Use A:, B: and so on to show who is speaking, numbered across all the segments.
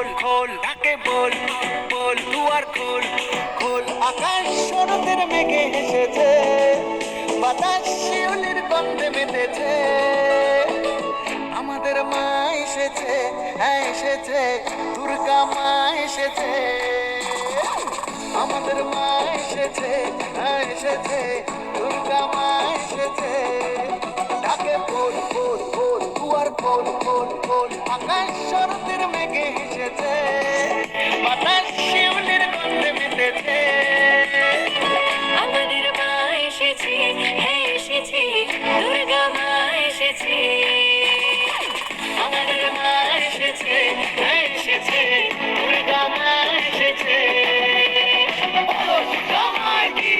A: খোল খোল ঢাকে বল বল দুয়ার খোল খোল আকাশ শরতের মেঘে এসেছে বাতাস শিউলির গন্ধে মেতেছে আমাদের মা এসেছে হ্যাঁ এসেছে দুর্গা মা এসেছে আমাদের মা এসেছে হ্যাঁ এসেছে দুর্গা মা এসেছে ঢাকে বল বল বল দুয়ার খোল খোল খোল আকাশ শরতের মেঘে এসেছে বাতাস শিউলির গন্ধে মেতেছে
B: আমাদের মা এসেছে হ্যাঁ এসেছে দুর্গা মা এসেছে
A: আমাদের মা এসেছে হ্যাঁ এসেছে দুর্গা মা এসেছে বলো দুর্গা মায়ের কি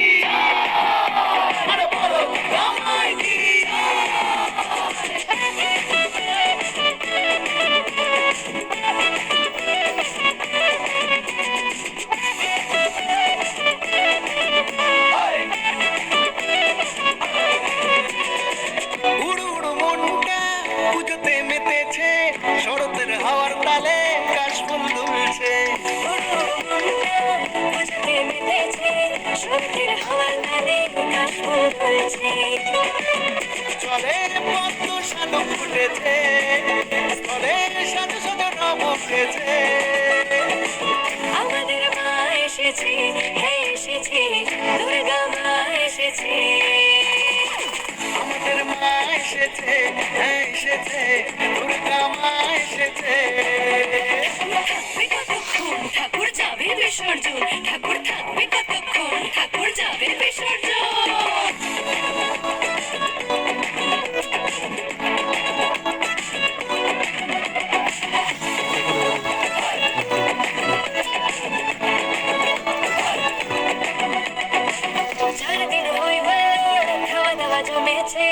A: আরে বলো দুর্গা মায়ের কি উড়ু উড়ু মনটা পুজোতে মেতেছে শরতের হাওয়ার তালে কাশফুল দুলছে
B: পুজোতে মেতেছে শরতের হাওয়ার তালে কাশফুল দুলছে
A: চলে পদ্ম সাধু ফুটেছে স্থলে সাধু সাধু রব উঠেছে
B: আমাদের মা এসেছে হ্যাঁ এসেছে দুর্গা মা এসেছে
A: আমাদের মা এসেছে হ্যাঁ এসেছে দুর্গা মা এসেছে
B: থাকবে কতক্ষণ ঠাকুর যাবে বিসর্জন ঠাকুর থাকবে কতক্ষণ ঠাকুর যাবে বিসর্জন চারদিন হই হল খাওয়া দাওয়া জমেছে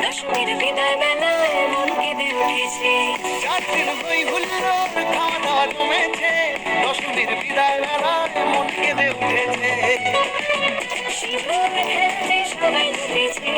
B: দশমীর বিদায় বেলায় মন কেঁদে উঠেছে
A: 4 দিন হই হুল্লোড় খাওয়া দাওয়া জমেছে দশমীর বিদায় বেলায় মন কেঁদে উঠেছে
B: সিঁদুর খেলতে সবাই জুটেছে